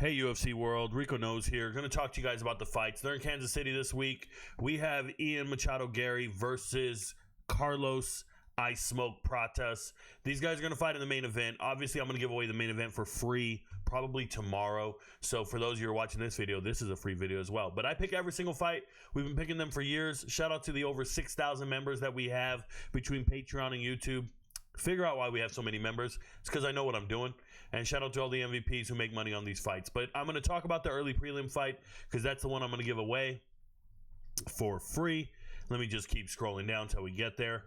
Hey UFC world, Rico Knows here. Going to talk to you guys about the fights. They're in Kansas City this week. We have Ian Machado Gary versus Carlos I Smoke Pratas. These guys are going to fight in the main event. Obviously, I'm going to give away the main event for free probably tomorrow. So for those of you who are watching this video, this is a free video as well. But I pick every single fight. We've been picking them for years. Shout out to the over 6,000 members that we have between Patreon and YouTube. Figure out why we have so many members. It's because I know what I'm doing. And shout out to all the MVPs who make money on these fights. But I'm going to talk about the early prelim fight because that's the one I'm going to give away for free. Let me just keep scrolling down until we get there.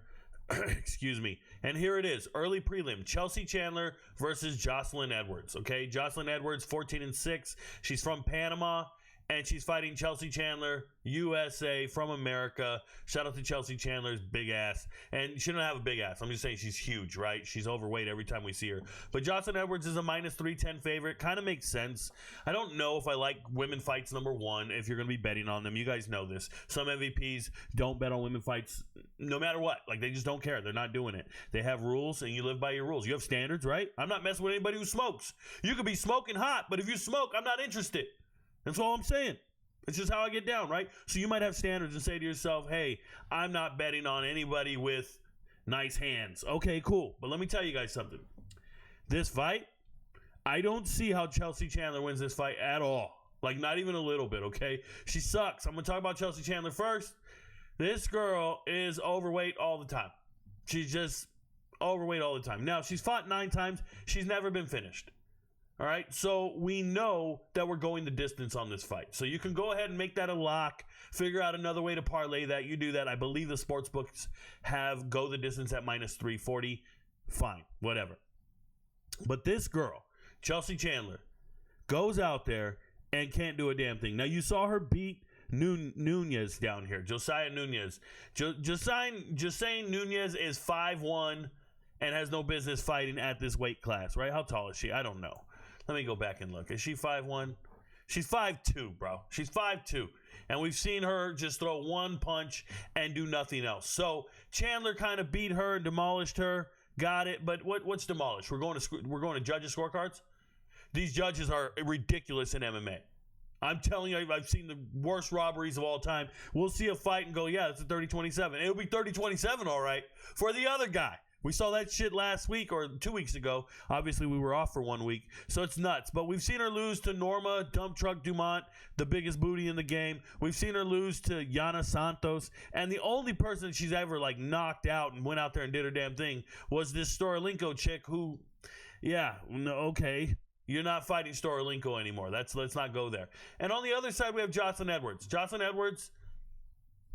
Excuse me. And here it is. Early prelim. Chelsea Chandler versus Joselyne Edwards. Okay. Joselyne Edwards, 14-6. She's from Panama. And she's fighting Chelsea Chandler, USA, from America. Shout out to Chelsea Chandler's big ass. And she doesn't have a big ass. I'm just saying she's huge, right? She's overweight every time we see her. But Joselyne Edwards is a minus 310 favorite. Kind of makes sense. I don't know if I like women fights number one, if you're going to be betting on them. You guys know this. Some MVPs don't bet on women fights no matter what. Like, they just don't care. They're not doing it. They have rules, and you live by your rules. You have standards, right? I'm not messing with anybody who smokes. You could be smoking hot, but if you smoke, I'm not interested. That's all I'm saying. It's just how I get down, right? So you might have standards and say to yourself, hey, I'm not betting on anybody with nice hands. Okay, cool. But let me tell you guys something. This fight, I don't see how Chelsea Chandler wins this fight at all. Like, not even a little bit, okay? She sucks. I'm going to talk about Chelsea Chandler first. This girl is overweight all the time. She's just overweight all the time. Now, she's fought 9 times. She's never been finished. All right, so we know that we're going the distance on this fight. So you can go ahead and make that a lock, figure out another way to parlay that. You do that. I believe the sports books have go the distance at minus 340. Fine, whatever. But this girl, Chelsea Chandler, goes out there and can't do a damn thing. Now, you saw her beat Nunez down here, Josiah Nunez. Joselyne Nunez is 5'1" and has no business fighting at this weight class, right? How tall is she? I don't know. Let me go back and look. Is she 5'1"? She's 5'2", bro. She's 5'2". And we've seen her just throw one punch and do nothing else. So Chandler kind of beat her and demolished her. Got it. But what's demolished? We're going to judges' scorecards? These judges are ridiculous in MMA. I'm telling you, I've seen the worst robberies of all time. We'll see a fight and go, yeah, it's a 30-27. It'll be 30-27, all right, for the other guy. We saw that shit last week or 2 weeks ago. Obviously, we were off for 1 week, so it's nuts. But we've seen her lose to Norma Dump Truck Dumont, the biggest booty in the game. We've seen her lose to Yana Santos. And the only person she's ever, like, knocked out and went out there and did her damn thing was this Storolenko chick who, yeah, no, okay. You're not fighting Storolenko anymore. Let's not go there. And on the other side, we have Joselyne Edwards. Joselyne Edwards,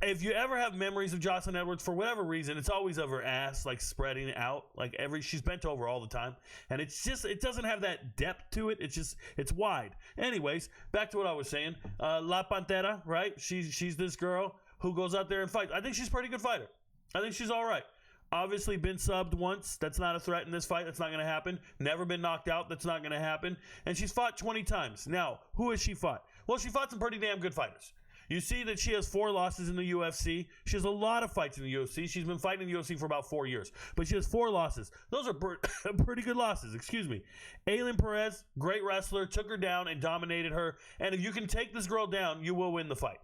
if you ever have memories of Joselyne Edwards, for whatever reason, it's always of her ass, like, spreading out. Like, she's bent over all the time. And it's just, it doesn't have that depth to it. It's wide. Anyways, back to what I was saying. La Pantera, right? She's this girl who goes out there and fights. I think she's a pretty good fighter. I think she's all right. Obviously been subbed once. That's not a threat in this fight. That's not going to happen. Never been knocked out. That's not going to happen. And she's fought 20 times. Now, who has she fought? Well, she fought some pretty damn good fighters. You see that she has 4 losses in the UFC. She has a lot of fights in the UFC. She's been fighting in the UFC for about 4 years. But she has 4 losses. Those are pretty good losses, excuse me. Ailin Perez, great wrestler, took her down and dominated her. And if you can take this girl down, you will win the fight.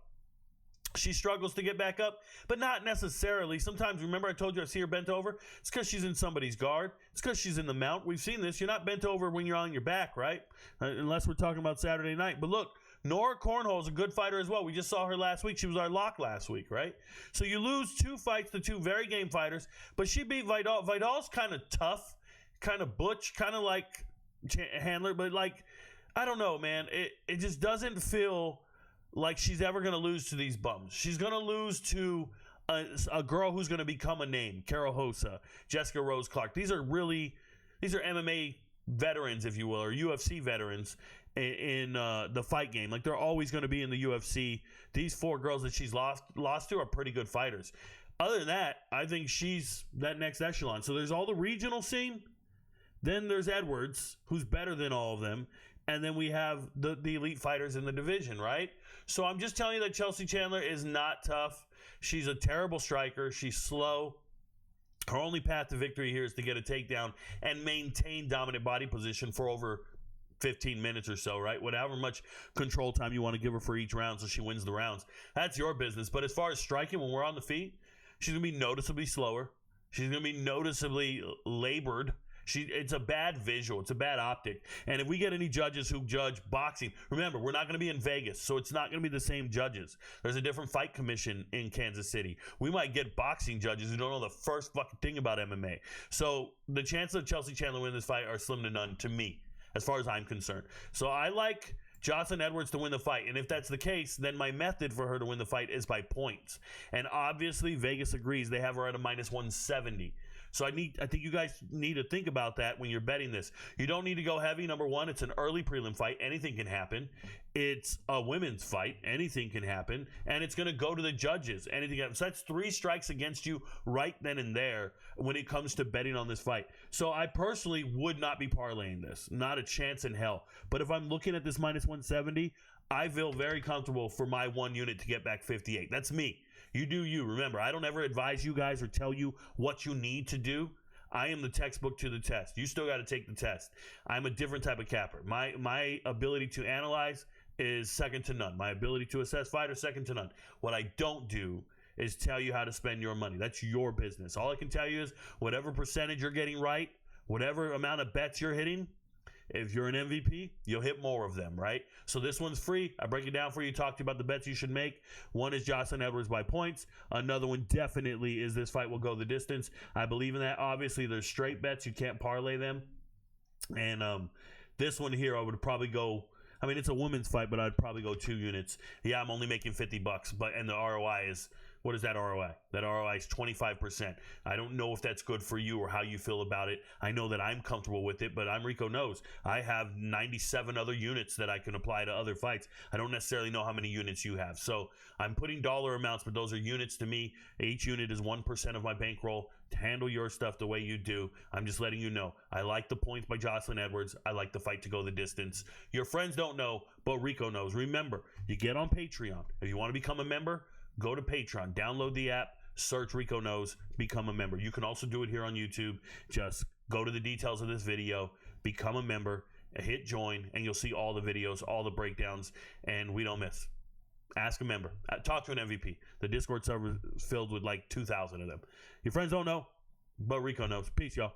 She struggles to get back up, but not necessarily. Sometimes, remember I told you I see her bent over? It's because she's in somebody's guard. It's because she's in the mount. We've seen this. You're not bent over when you're on your back, right? Unless we're talking about Saturday night. But look, Nora Cornhole is a good fighter as well. We just saw her last week. She was our lock last week, right? So you lose 2 fights to 2 very game fighters, but she beat Vidal. Vidal's kind of tough, kind of butch, kind of like Handler, but like, I don't know, man. It just doesn't feel like she's ever going to lose to these bums. She's going to lose to a girl who's going to become a name, Carol Hosa, Jessica Rose Clark. These are MMA veterans, if you will, or UFC veterans in the fight game. Like, they're always going to be in the UFC. These 4 girls that she's lost to are pretty good fighters. Other than that, I think she's that next echelon. So there's all the regional scene. Then there's Edwards, who's better than all of them. And then we have the elite fighters in the division, right? So I'm just telling you that Chelsea Chandler is not tough. She's a terrible striker. She's slow. Her only path to victory here is to get a takedown and maintain dominant body position for over 15 minutes or so, right? Whatever much control time you want to give her for each round so she wins the rounds. That's your business. But as far as striking, when we're on the feet, she's going to be noticeably slower. She's going to be noticeably labored. It's a bad visual. It's a bad optic. And if we get any judges who judge boxing, remember, we're not going to be in Vegas, so it's not going to be the same judges. There's a different fight commission in Kansas City. We might get boxing judges who don't know the first fucking thing about MMA. So the chances of Chelsea Chandler winning this fight are slim to none to me, as far as I'm concerned. So I like Joselyne Edwards to win the fight. And if that's the case, then my method for her to win the fight is by points. And obviously, Vegas agrees. They have her at a minus 170. So I think you guys need to think about that when you're betting this. You don't need to go heavy. Number one, it's an early prelim fight. Anything can happen. It's a women's fight. Anything can happen. And it's going to go to the judges. Anything happens. So that's 3 strikes against you right then and there when it comes to betting on this fight. So I personally would not be parlaying this. Not a chance in hell. But if I'm looking at this minus 170, I feel very comfortable for my 1 unit to get back 58. That's me. You do you. Remember, I don't ever advise you guys or tell you what you need to do. I am the textbook to the test. You still got to take the test. I'm a different type of capper. My ability to analyze is second to none. My ability to assess fight is second to none. What I don't do is tell you how to spend your money. That's your business. All I can tell you is whatever percentage you're getting right, whatever amount of bets you're hitting, if you're an MVP, you'll hit more of them, right? So this one's free. I break it down for you, talk to you about the bets you should make. One is Joselyne Edwards by points. Another one definitely is this fight will go the distance. I believe in that. Obviously, there's straight bets. You can't parlay them. And this one here, I would probably go, I mean, it's a women's fight, but I'd probably go 2 units. Yeah, I'm only making $50, and the ROI is, what is that ROI? That ROI is 25%. I don't know if that's good for you or how you feel about it. I know that I'm comfortable with it, but Rico knows. I have 97 other units that I can apply to other fights. I don't necessarily know how many units you have. So I'm putting dollar amounts, but those are units to me. Each unit is 1% of my bankroll. To handle your stuff the way you do, I'm just letting you know. I like the points by Joselyne Edwards. I like the fight to go the distance. Your friends don't know, but Rico knows. Remember, you get on Patreon. If you want to become a member, go to Patreon, download the app, search Rico Knows, become a member. You can also do it here on YouTube. Just go to the details of this video, become a member, hit join, and you'll see all the videos, all the breakdowns, and we don't miss. Ask a member. Talk to an MVP. The Discord server is filled with like 2,000 of them. Your friends don't know, but Rico knows. Peace, y'all.